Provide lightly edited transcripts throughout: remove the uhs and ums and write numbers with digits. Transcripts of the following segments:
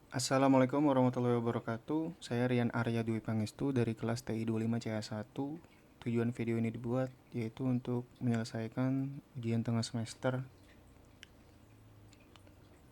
Assalamualaikum warahmatullahi wabarakatuh. Saya Rian Arya Dwi Pangestu dari kelas TI 25 CA1. Tujuan video ini dibuat yaitu untuk menyelesaikan ujian tengah semester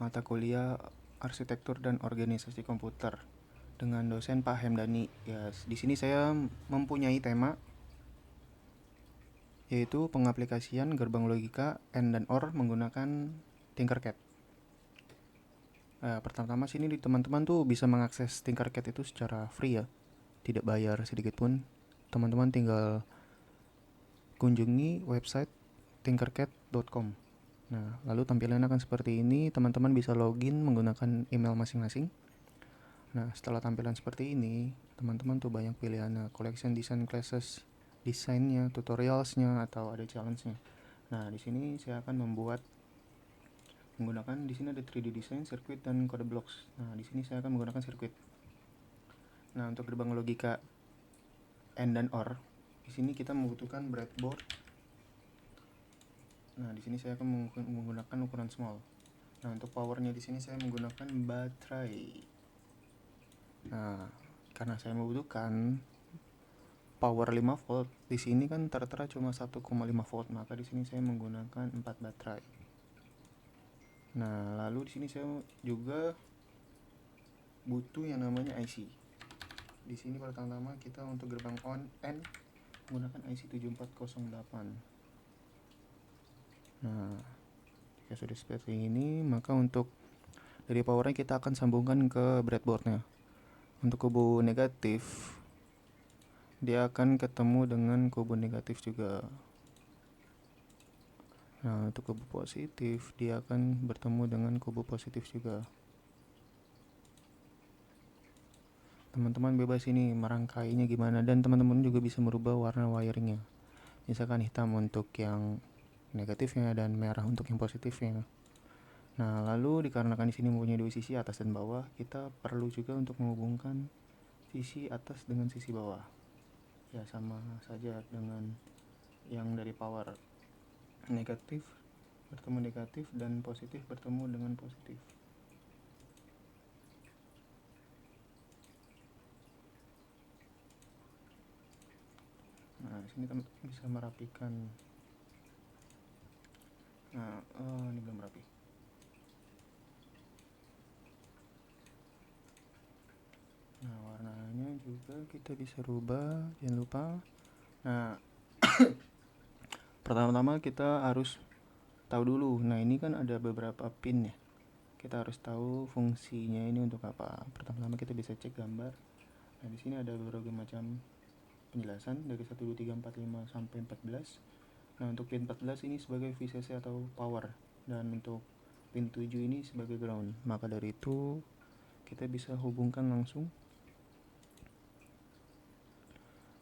mata kuliah Arsitektur dan Organisasi Komputer dengan dosen Pak Hemdani. Ya, di sini saya mempunyai tema yaitu pengaplikasian gerbang logika AND dan OR menggunakan Tinkercad. Pertama-tama sini di teman-teman tuh bisa mengakses Tinkercad itu secara free ya, tidak bayar sedikit pun. Teman-teman tinggal kunjungi website tinkercad.com. Nah, lalu tampilannya akan seperti ini. Teman-teman bisa login menggunakan email masing-masing. Nah, setelah tampilan seperti ini, teman-teman tuh banyak pilihannya, collection design classes, desainnya, tutorialsnya, atau ada challenge-nya. Nah, di sini saya akan menggunakan di sini ada 3D design, circuit, dan code blocks. Nah, di sini saya akan menggunakan circuit. Nah, untuk gerbang logika AND dan OR, di sini kita membutuhkan breadboard. Nah, di sini saya akan menggunakan ukuran small. Nah, untuk powernya di sini saya menggunakan baterai. Nah, karena saya membutuhkan power 5 volt, di sini kan tertera cuma 1,5 volt, maka di sini saya menggunakan 4 baterai. Nah, lalu di sini saya juga butuh yang namanya IC. Di sini pertama kita untuk gerbang on and menggunakan IC 7408. Nah, jika sudah seperti ini, maka untuk dari powernya kita akan sambungkan ke breadboardnya. Untuk kubu negatif, dia akan ketemu dengan kubu negatif juga. Nah, untuk kubu positif, dia akan bertemu dengan kubu positif juga. Teman-teman bebas ini merangkainya gimana, dan teman-teman juga bisa merubah warna wiringnya. Misalkan hitam untuk yang negatifnya dan merah untuk yang positifnya. Nah, lalu dikarenakan di sini mempunyai dua sisi atas dan bawah, kita perlu juga untuk menghubungkan sisi atas dengan sisi bawah. Ya, sama saja dengan yang dari power negatif bertemu negatif dan positif bertemu dengan positif. Nah, sini teman-teman bisa merapikan. Nah, ini belum rapi. Nah, warnanya juga kita bisa rubah, jangan lupa. Nah, pertama-tama kita harus tahu dulu. Nah, ini kan ada beberapa pin ya. Kita harus tahu fungsinya ini untuk apa. Pertama-tama kita bisa cek gambar. Nah, di sini ada berbagai macam penjelasan dari 1 2 3 4 5 sampai 14. Nah, untuk pin 14 ini sebagai VCC atau power, dan untuk pin 7 ini sebagai ground. Maka dari itu kita bisa hubungkan langsung.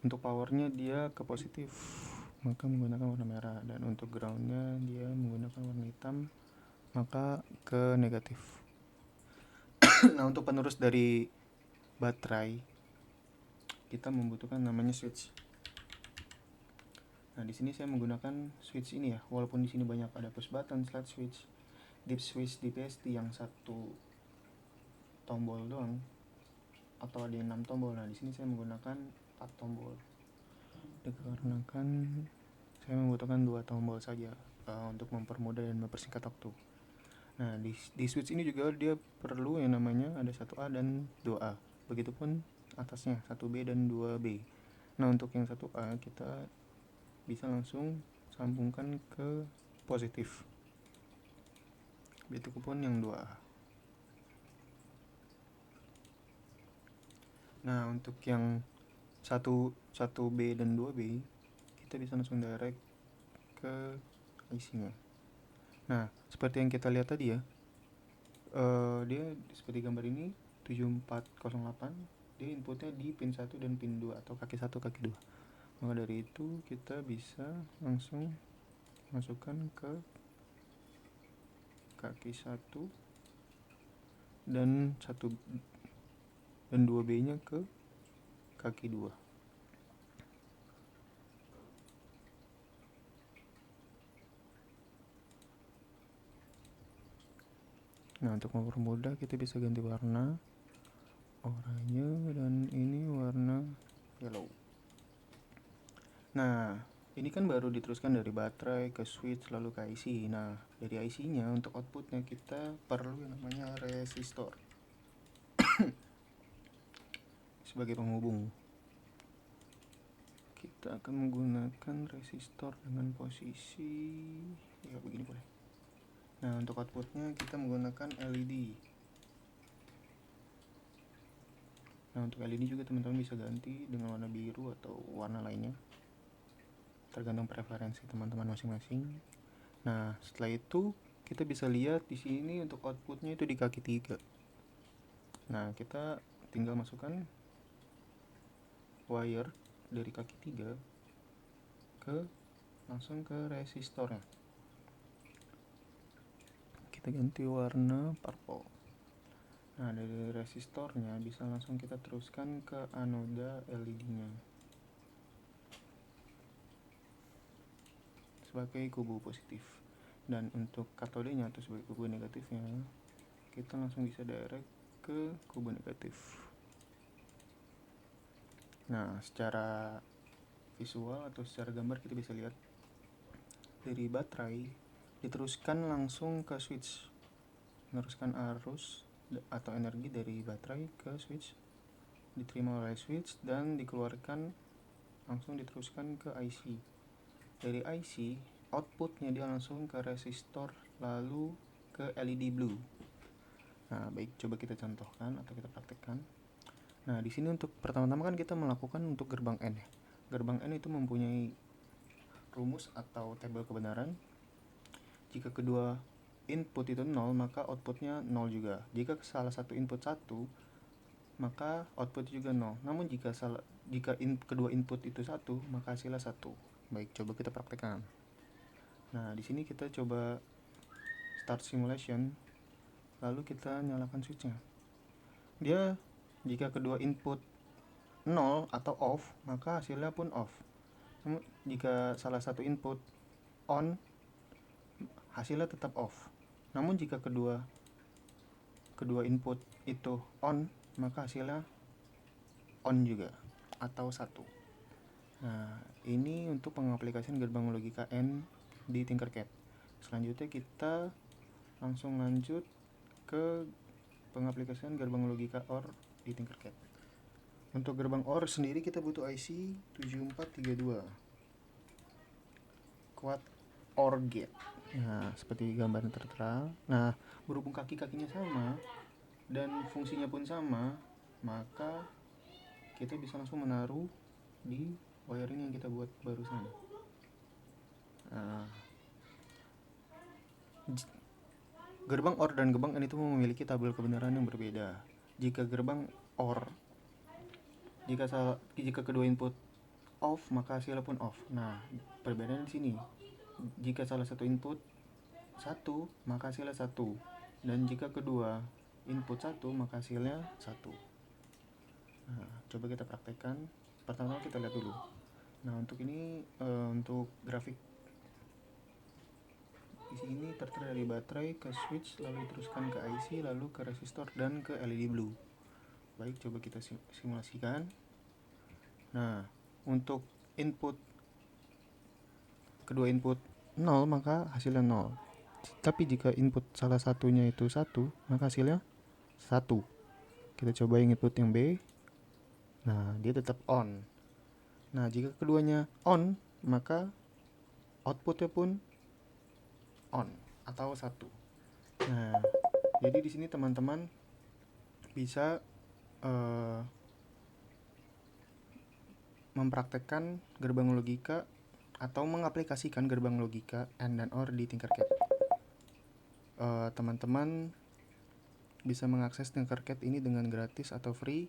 Untuk powernya dia ke positif, maka menggunakan warna merah, dan untuk groundnya dia menggunakan warna hitam, maka ke negatif. Nah, untuk penerus dari baterai kita membutuhkan namanya switch. Nah, di sini saya menggunakan switch ini ya, walaupun di sini banyak ada push button, slide switch, deep switch, DPST yang satu tombol doang, atau ada yang 6 tombol. Nah, di sini saya menggunakan 4 tombol. Dikarenakan saya membutuhkan 2 tombol saja untuk mempermudah dan mempersingkat waktu. Nah, di switch ini juga dia perlu yang namanya ada 1A dan 2A. Begitupun atasnya 1B dan 2B. Nah, untuk yang 1A kita bisa langsung sambungkan ke positif. Begitupun yang 2A. Nah, untuk yang 1B dan 2B kita bisa langsung direct ke IC-nya. Nah, seperti yang kita lihat tadi ya, dia seperti gambar ini 7408, dia inputnya di pin 1 dan pin 2 atau kaki 1 kaki 2. Maka dari itu kita bisa langsung masukkan ke kaki 1 dan 1 dan 2B nya ke kaki 2. Nah, untuk mempermudah kita bisa ganti warna oranye dan ini warna yellow. Nah, ini kan baru diteruskan dari baterai ke switch lalu ke IC. Nah, dari IC-nya untuk outputnya kita perlu yang namanya resistor sebagai penghubung. Kita akan menggunakan resistor dengan posisi ya begini boleh. Nah, untuk outputnya kita menggunakan LED. Nah, untuk LED juga teman-teman bisa ganti dengan warna biru atau warna lainnya, tergantung preferensi teman-teman masing-masing. Nah, setelah itu kita bisa lihat di sini untuk outputnya itu di kaki 3. Nah, kita tinggal masukkan wire dari kaki 3 ke langsung ke resistornya. Kita ganti warna purple. Nah, dari resistornya bisa langsung kita teruskan ke anoda LED-nya sebagai kubu positif. Dan untuk katodenya atau sebagai kubu negatifnya, kita langsung bisa direct ke kubu negatif. Nah, secara visual atau secara gambar kita bisa lihat dari baterai diteruskan langsung ke switch, meneruskan arus atau energi dari baterai ke switch, diterima oleh switch dan dikeluarkan langsung diteruskan ke IC. Dari IC outputnya dia langsung ke resistor lalu ke LED blue. Nah, baik, coba kita contohkan atau kita praktekkan. Nah, di sini untuk pertama-tama kan kita melakukan untuk gerbang N ya. Gerbang N itu mempunyai rumus atau tabel kebenaran. Jika kedua input itu 0, maka outputnya 0 juga. Jika salah satu input 1, maka output juga 0. Namun jika kedua input itu 1, maka hasilnya 1. Baik, coba kita praktekkan. Nah, di sini kita coba start simulation, lalu kita nyalakan switchnya. Dia jika kedua input 0 atau off, maka hasilnya pun off. Namun jika salah satu input on, hasilnya tetap off. Namun jika kedua input itu on, maka hasilnya on juga atau 1. Nah, ini untuk pengaplikasian gerbang logika N di Tinkercad. Selanjutnya kita langsung lanjut ke pengaplikasian gerbang logika OR di Tinkercad. Untuk gerbang OR sendiri kita butuh IC 7432 Quad OR gate. Nah, seperti gambar tertera. Nah, berhubung kaki-kakinya sama dan fungsinya pun sama, maka kita bisa langsung menaruh di wiring yang kita buat barusan. Nah, gerbang OR dan gerbang N itu memiliki tabel kebenaran yang berbeda. Jika gerbang OR, jika kedua input off, maka hasilnya pun off. Nah, perbedaan di sini. Jika salah satu input 1, maka hasilnya 1. Dan jika kedua input 1, maka hasilnya 1. Nah, coba kita praktekkan. Pertama kita lihat dulu. Nah, untuk ini untuk grafik di sini tertera dari baterai ke switch, lalu teruskan ke IC, lalu ke resistor dan ke LED blue. Baik, coba kita simulasikan. Nah, untuk kedua input 0, maka hasilnya 0. Tapi jika input salah satunya itu 1, maka hasilnya 1. Kita coba input yang B. Nah, dia tetap on. Nah, jika keduanya on, maka outputnya pun on atau 1. Nah, jadi di sini teman-teman bisa mempraktekkan gerbang logika atau mengaplikasikan gerbang logika AND dan OR di Tinkercad. Teman-teman bisa mengakses Tinkercad ini dengan gratis atau free.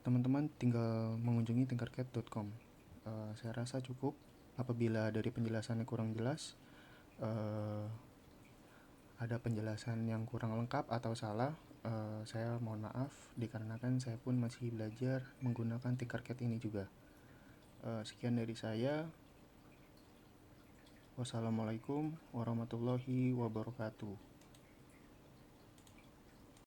Teman-teman tinggal mengunjungi tinkercad.com. Saya rasa cukup. Apabila dari penjelasannya kurang jelas, ada penjelasan yang kurang lengkap atau salah, saya mohon maaf, dikarenakan saya pun masih belajar menggunakan Tinkercad ini juga. Sekian dari saya. Wassalamualaikum warahmatullahi wabarakatuh.